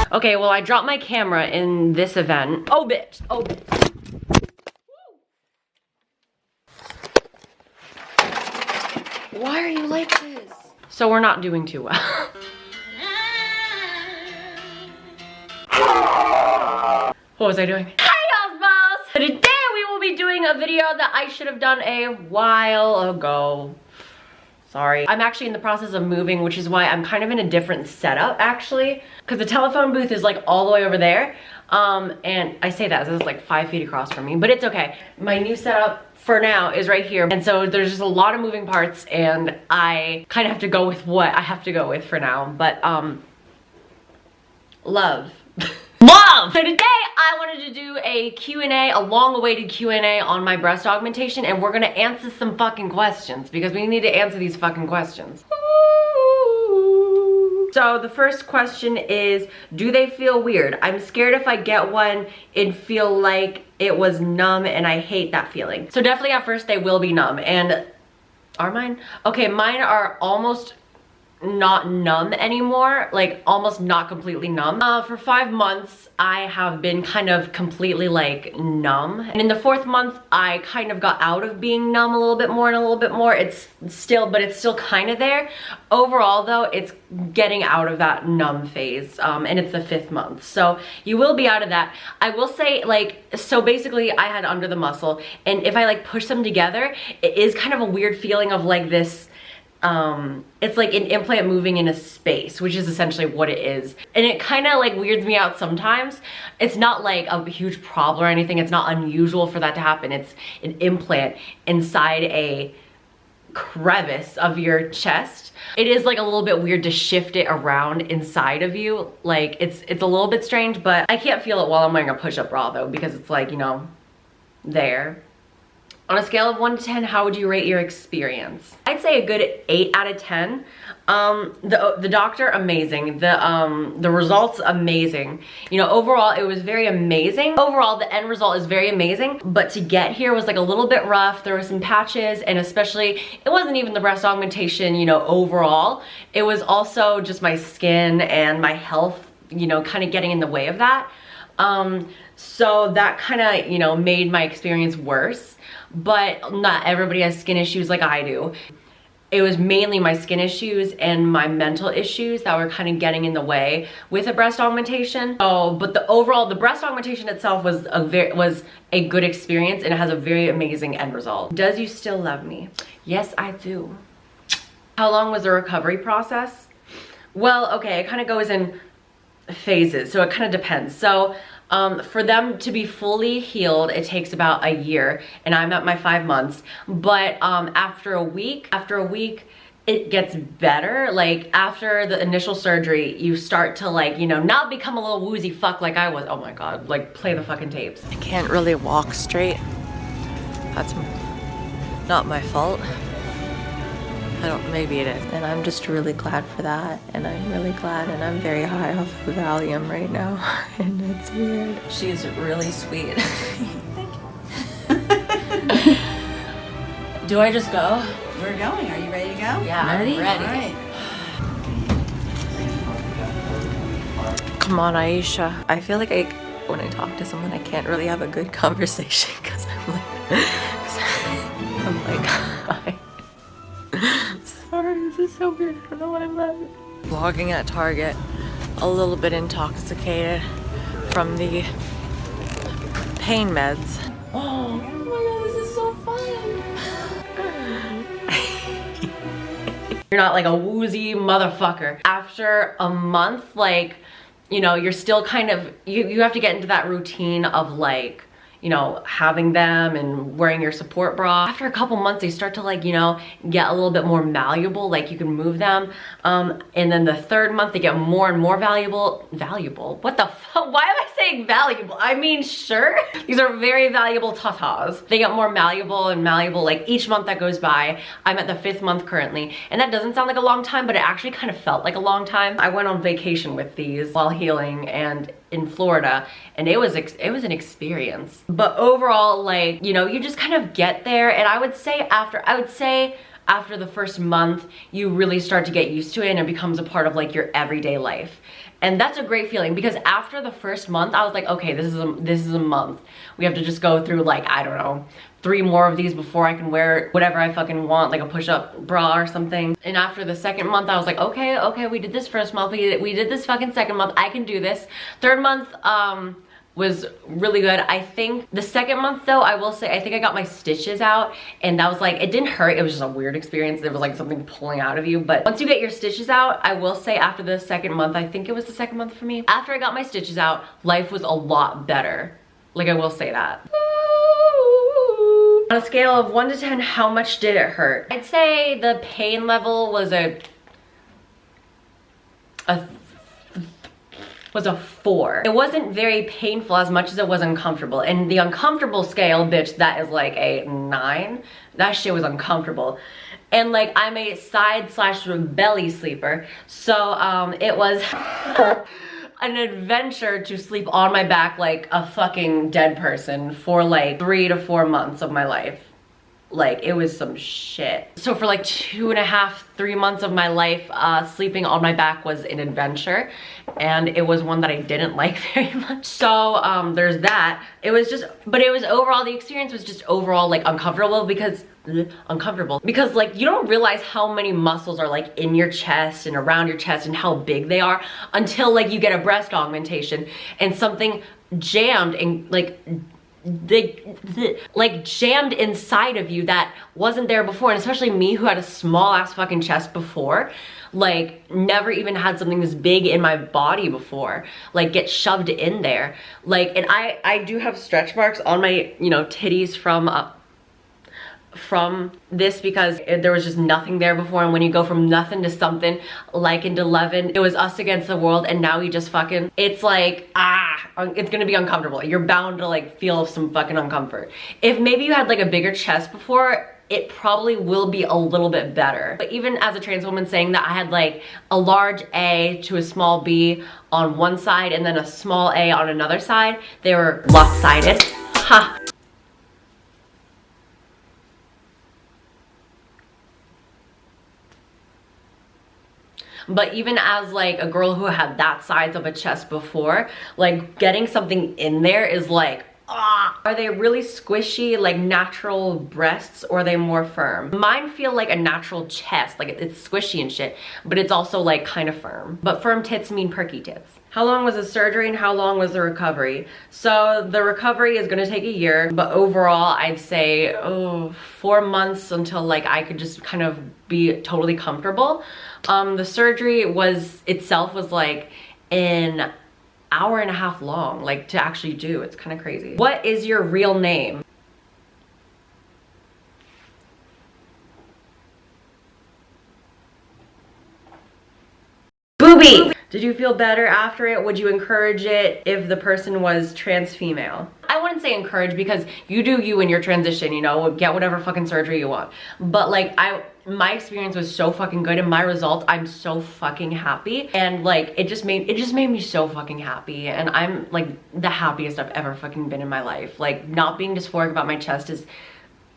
Okay, well, I dropped my camera in this event. Oh, bitch. Oh, bitch. Why are you like this? So we're not doing too well. What was I doing? Hey, Osmos! Today we will be doing a video that I should have done a while ago. Sorry. I'm actually in the process of moving, which is why I'm kind of in a different setup, actually. Because the telephone booth is like all the way over there. And I say that as it's like 5 feet across from me, but it's okay. My new setup for now is right here. And so there's just a lot of moving parts and I kind of have to go with what I have to go with for now. But, love. Love! So today I wanted to do a Q&A, a long-awaited Q&A on my breast augmentation, and we're gonna answer some fucking questions because we need to answer these fucking questions. So the first question is, do they feel weird? I'm scared if I get one, it'd feel like it was numb and I hate that feeling. So definitely at first they will be numb. And are mine? Okay, mine are almost not numb anymore, like almost not completely numb. For 5 months I have been kind of completely like numb, and in the 4th month I kind of got out of being numb a little bit more and a little bit more. It's still kind of there. Overall though, it's getting out of that numb phase, and it's the 5th month, so you will be out of that. I will say, like, so basically I had under the muscle, and if I like push them together, it is kind of a weird feeling of like this, it's like an implant moving in a space, which is essentially what it is. And it kind of like weirds me out sometimes. It's not like a huge problem or anything. It's not unusual for that to happen. It's an implant inside a crevice of your chest. It is like a little bit weird to shift it around inside of you. Like it's a little bit strange, but I can't feel it while I'm wearing a push-up bra though, because it's like, you know, there. On a scale of 1 to 10, how would you rate your experience? I'd say a good 8 out of 10. The doctor, amazing. The results, amazing. You know, overall, it was very amazing. Overall, the end result is very amazing, but to get here was like a little bit rough. There were some patches, and especially, it wasn't even the breast augmentation, you know, overall. It was also just my skin and my health, you know, kind of getting in the way of that. So that kind of, you know, made my experience worse. But not everybody has skin issues like I do. It was mainly my skin issues and my mental issues that were kind of getting in the way with a breast augmentation. Oh, but the breast augmentation itself was a good experience, and it has a very amazing end result. Does you still love me? Yes, I do. How long was the recovery process? Well, okay, it kind of goes in phases, so it kind of depends. So for them to be fully healed, it takes about a year, and I'm at my 5 months. But after a week, it gets better. Like after the initial surgery, you start to, like, you know, not become a little woozy fuck like I was. Oh my god, like play the fucking tapes. I can't really walk straight. That's not my fault. Maybe it is. And I'm just really glad for that. And I'm really glad, and I'm very high off of Valium right now. And it's weird. She's really sweet. Thank you. Do I just go? We're going. Are you ready to go? Yeah, ready? I'm ready. All right. Come on, Aisha. I feel like when I talk to someone, I can't really have a good conversation because I'm like, hi. Sorry, this is so weird. I don't know what I'm like. Vlogging at Target, a little bit intoxicated from the pain meds. Oh my god, this is so fun. You're not like a woozy motherfucker. After a month, like, you know, you're still kind of, you have to get into that routine of like, you know, having them and wearing your support bra. After a couple months, they start to, like, you know, get a little bit more malleable, like you can move them. And then the 3rd month, they get more and more valuable. What the fuck? Why am I saying valuable? I mean, sure. These are very valuable tatas. They get more malleable and malleable, like each month that goes by. I'm at the 5th month currently, and that doesn't sound like a long time, but it actually kind of felt like a long time. I went on vacation with these while healing and in Florida, and it was an experience. But overall, like, you know, you just kind of get there, and I would say after the 1st month, you really start to get used to it, and it becomes a part of like your everyday life. And that's a great feeling, because after the first month, I was like, okay, this is a month. We have to just go through, like, I don't know, 3 more of these before I can wear whatever I fucking want, like a push-up bra or something. And after the second month, I was like, okay, we did this first month, we did this fucking second month, I can do this. Third month, was really good. I think the second month though, I will say, I think I got my stitches out, and that was like, it didn't hurt, it was just a weird experience. There was like something pulling out of you. But once you get your stitches out, I will say after the second month, I think it was the second month for me, after I got my stitches out, life was a lot better. Like, I will say that. On a scale of 1 to 10, how much did it hurt? I'd say the pain level was a 4. It wasn't very painful as much as it was uncomfortable. And the uncomfortable scale, bitch, that is like a 9. That shit was uncomfortable. And like, I'm a side/belly sleeper, so it was an adventure to sleep on my back like a fucking dead person for like 3 to 4 months of my life. Like, it was some shit. So for like 2.5, 3 months of my life, sleeping on my back was an adventure, and it was one that I didn't like very much. So there's that. It was just, but it was overall, the experience was just overall like uncomfortable, because like, you don't realize how many muscles are like in your chest and around your chest and how big they are until like you get a breast augmentation and something jammed and like jammed inside of you that wasn't there before. And especially me, who had a small ass fucking chest before, like never even had something this big in my body before, like get shoved in there. Like, and I do have stretch marks on my, you know, titties from this, because there was just nothing there before. And when you go from nothing to something, like into 11, it was us against the world, and now we just fucking, it's like, it's gonna be uncomfortable. You're bound to like feel some fucking uncomfort. If maybe you had like a bigger chest before, it probably will be a little bit better. But even as a trans woman, saying that I had like a large A to a small B on one side and then a small A on another side, they were lopsided. Ha. But even as like a girl who had that size of a chest before, like getting something in there is like, are they really squishy like natural breasts, or are they more firm? Mine feel like a natural chest, like it's squishy and shit, but it's also like kind of firm. But firm tits mean perky tits. How long was the surgery and how long was the recovery? So the recovery is gonna take a year, but overall I'd say 4 months until like I could just kind of be totally comfortable. The surgery itself was like an hour and a half long, like to actually do. It's kind of crazy. What is your real name? Booby! Did you feel better after it? Would you encourage it if the person was trans female? I wouldn't say encourage, because you do you in your transition, you know, get whatever fucking surgery you want. But like, my experience was so fucking good, and my results, I'm so fucking happy. And like, it just made me so fucking happy. And I'm like the happiest I've ever fucking been in my life. Like, not being dysphoric about my chest is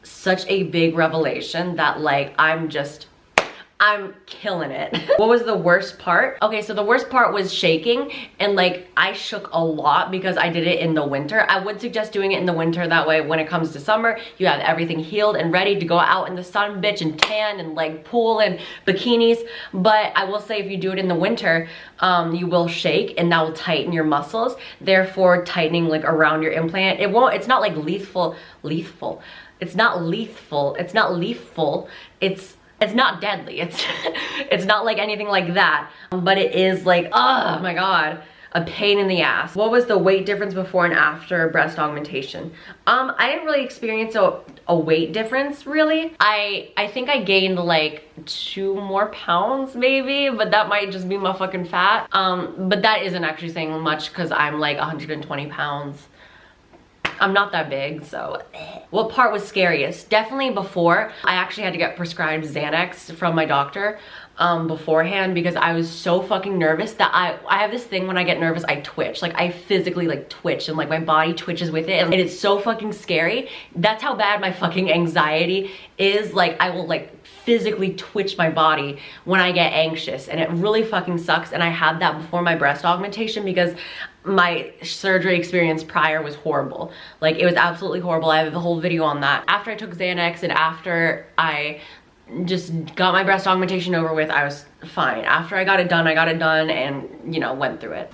such a big revelation that like, I'm killing it. What was the worst part? Okay, so the worst part was shaking, and like I shook a lot because I did it in the winter. I would suggest doing it in the winter, that way when it comes to summer, you have everything healed and ready to go out in the sun, bitch, and tan and like pool and bikinis. But I will say, if you do it in the winter, you will shake, and that will tighten your muscles, therefore tightening like around your implant. It's not like lethal. It's not lethal. It's not deadly. It's not like anything like that, but it is like, oh my God, a pain in the ass. What was the weight difference before and after breast augmentation? I didn't really experience a weight difference, really. I think I gained like 2 more pounds maybe, but that might just be my fucking fat. But that isn't actually saying much, because I'm like 120 pounds. I'm not that big, so. What part was scariest? Definitely before. I actually had to get prescribed Xanax from my doctor beforehand because I was so fucking nervous that I have this thing when I get nervous, I twitch. Like I physically like twitch and like my body twitches with it and it's so fucking scary. That's how bad my fucking anxiety is. Like I will like physically twitch my body when I get anxious and it really fucking sucks. And I had that before my breast augmentation because my surgery experience prior was horrible. Like it was absolutely horrible. I have a whole video on that. After I took Xanax and after I just got my breast augmentation over with, I was fine. After I got it done and, you know, went through it.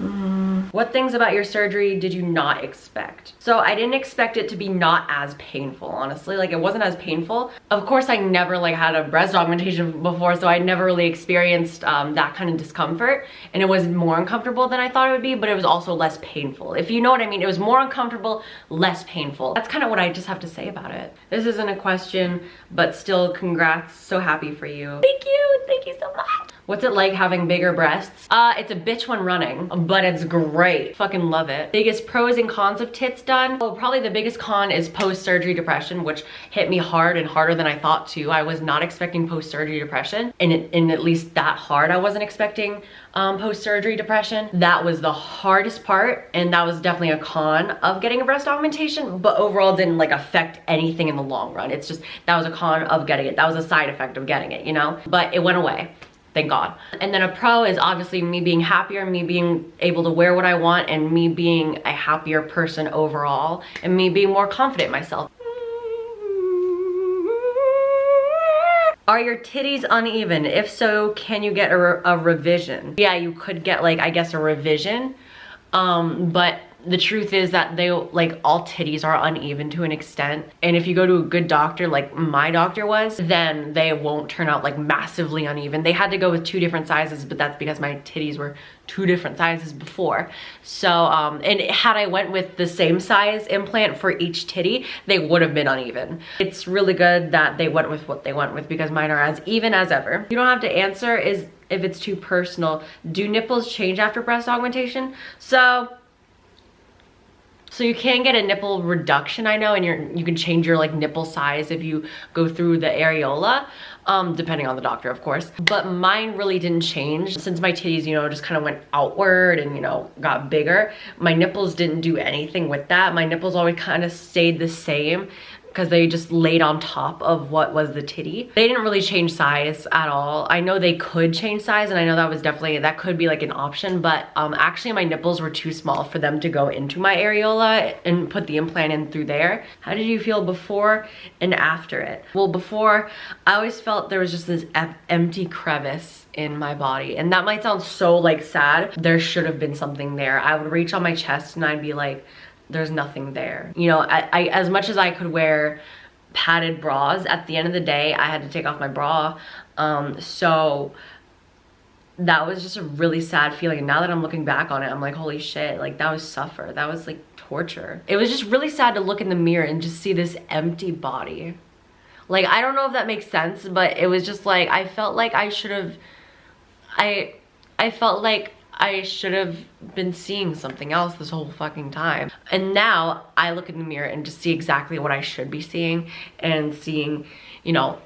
What things about your surgery did you not expect? So I didn't expect it to be not as painful, honestly. Like it wasn't as painful. Of course, I never like had a breast augmentation before, so I never really experienced that kind of discomfort. And it was more uncomfortable than I thought it would be, but it was also less painful. If you know what I mean, it was more uncomfortable, less painful. That's kind of what I just have to say about it. This isn't a question, but still congrats. So happy for you. Thank you so much. What's it like having bigger breasts? It's a bitch when running, but it's great. Fucking love it. Biggest pros and cons of tits done? Well, probably the biggest con is post-surgery depression, which hit me hard and harder than I thought to. I was not expecting post-surgery depression, and at least that hard I wasn't expecting post-surgery depression. That was the hardest part, and that was definitely a con of getting a breast augmentation, but overall didn't like affect anything in the long run. It's just, that was a con of getting it. That was a side effect of getting it, you know? But it went away. Thank God. And then a pro is obviously me being happier, me being able to wear what I want, and me being a happier person overall, and me being more confident in myself. Are your titties uneven? If so, can you get a revision? Yeah, you could get like, I guess a revision, but the truth is that they, like, all titties are uneven to an extent. And if you go to a good doctor, like my doctor was, then they won't turn out like massively uneven. They had to go with 2 different sizes, but that's because my titties were 2 different sizes before. So, and had I went with the same size implant for each titty, they would have been uneven. It's really good that they went with what they went with because mine are as even as ever. You don't have to answer is if it's too personal. Do nipples change after breast augmentation? So you can get a nipple reduction, I know, and you can change your like nipple size if you go through the areola, depending on the doctor, of course. But mine really didn't change since my titties, you know, just kind of went outward and, you know, got bigger. My nipples didn't do anything with that. My nipples always kind of stayed the same because they just laid on top of what was the titty. They didn't really change size at all. I know they could change size, and I know that was definitely, that could be like an option, but actually my nipples were too small for them to go into my areola and put the implant in through there. How did you feel before and after it? Well, before, I always felt there was just this empty crevice in my body, and that might sound so like sad. There should have been something there. I would reach on my chest and I'd be like, there's nothing there. You know, I as much as I could wear padded bras, at the end of the day, I had to take off my bra. So that was just a really sad feeling. And now that I'm looking back on it, I'm like, holy shit, like that was suffer. That was like torture. It was just really sad to look in the mirror and just see this empty body. Like, I don't know if that makes sense, but it was just like, I felt like I should have, I felt like I should have been seeing something else this whole fucking time. And now I look in the mirror and just see exactly what I should be seeing and seeing, you know,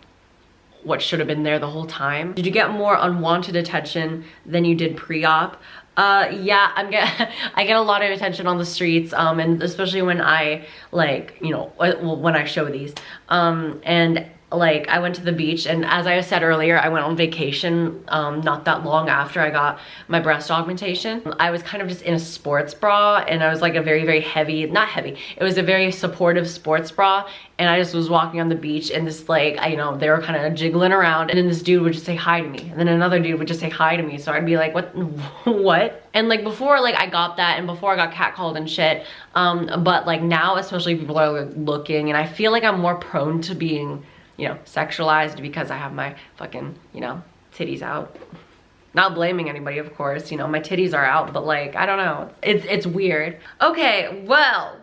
what should have been there the whole time. Did you get more unwanted attention than you did pre-op? Yeah, I get a lot of attention on the streets, and especially when I, like, you know, well, when I show these, and like I went to the beach, and as I said earlier, I went on vacation not that long after I got my breast augmentation. I was kind of just in a sports bra, and I was like a very, very heavy, not heavy, it was a very supportive sports bra, and I just was walking on the beach, and this, like, you know, they were kind of jiggling around, and then this dude would just say hi to me, and then another dude would just say hi to me, so I'd be like, what? And like before, like I got that, and before I got catcalled and shit, but like now, especially people are like looking, and I feel like I'm more prone to being, you know, sexualized because I have my fucking, you know, titties out. Not blaming anybody, of course, you know, my titties are out, but like, I don't know, it's weird. Okay, well,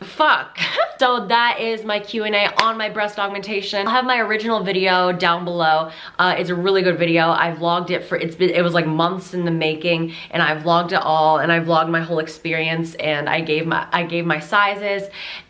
fuck. So that is my Q&A on my breast augmentation. I'll have my original video down below. It's a really good video. I vlogged it it was like months in the making, and I vlogged it all, and I vlogged my whole experience, and I gave my sizes,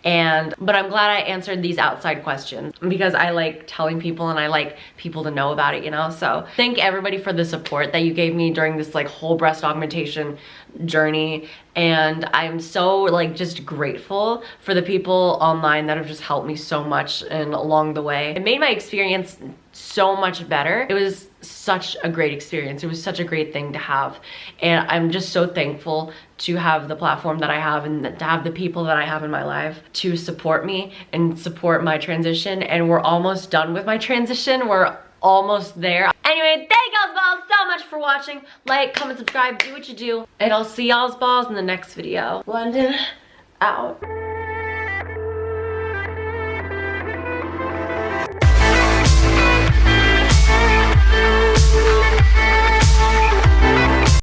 but I'm glad I answered these outside questions because I like telling people and I like people to know about it, you know? So thank everybody for the support that you gave me during this like whole breast augmentation journey, and I'm so like just grateful for the people online that have just helped me so much and along the way. It made my experience so much better. It was such a great experience. It was such a great thing to have, and I'm just so thankful to have the platform that I have and to have the people that I have in my life to support me and support my transition. And we're almost done with my transition. We're almost there. Anyway, thank y'all's balls so much for watching. Like, comment, subscribe, do what you do, and I'll see y'all's balls in the next video. London out.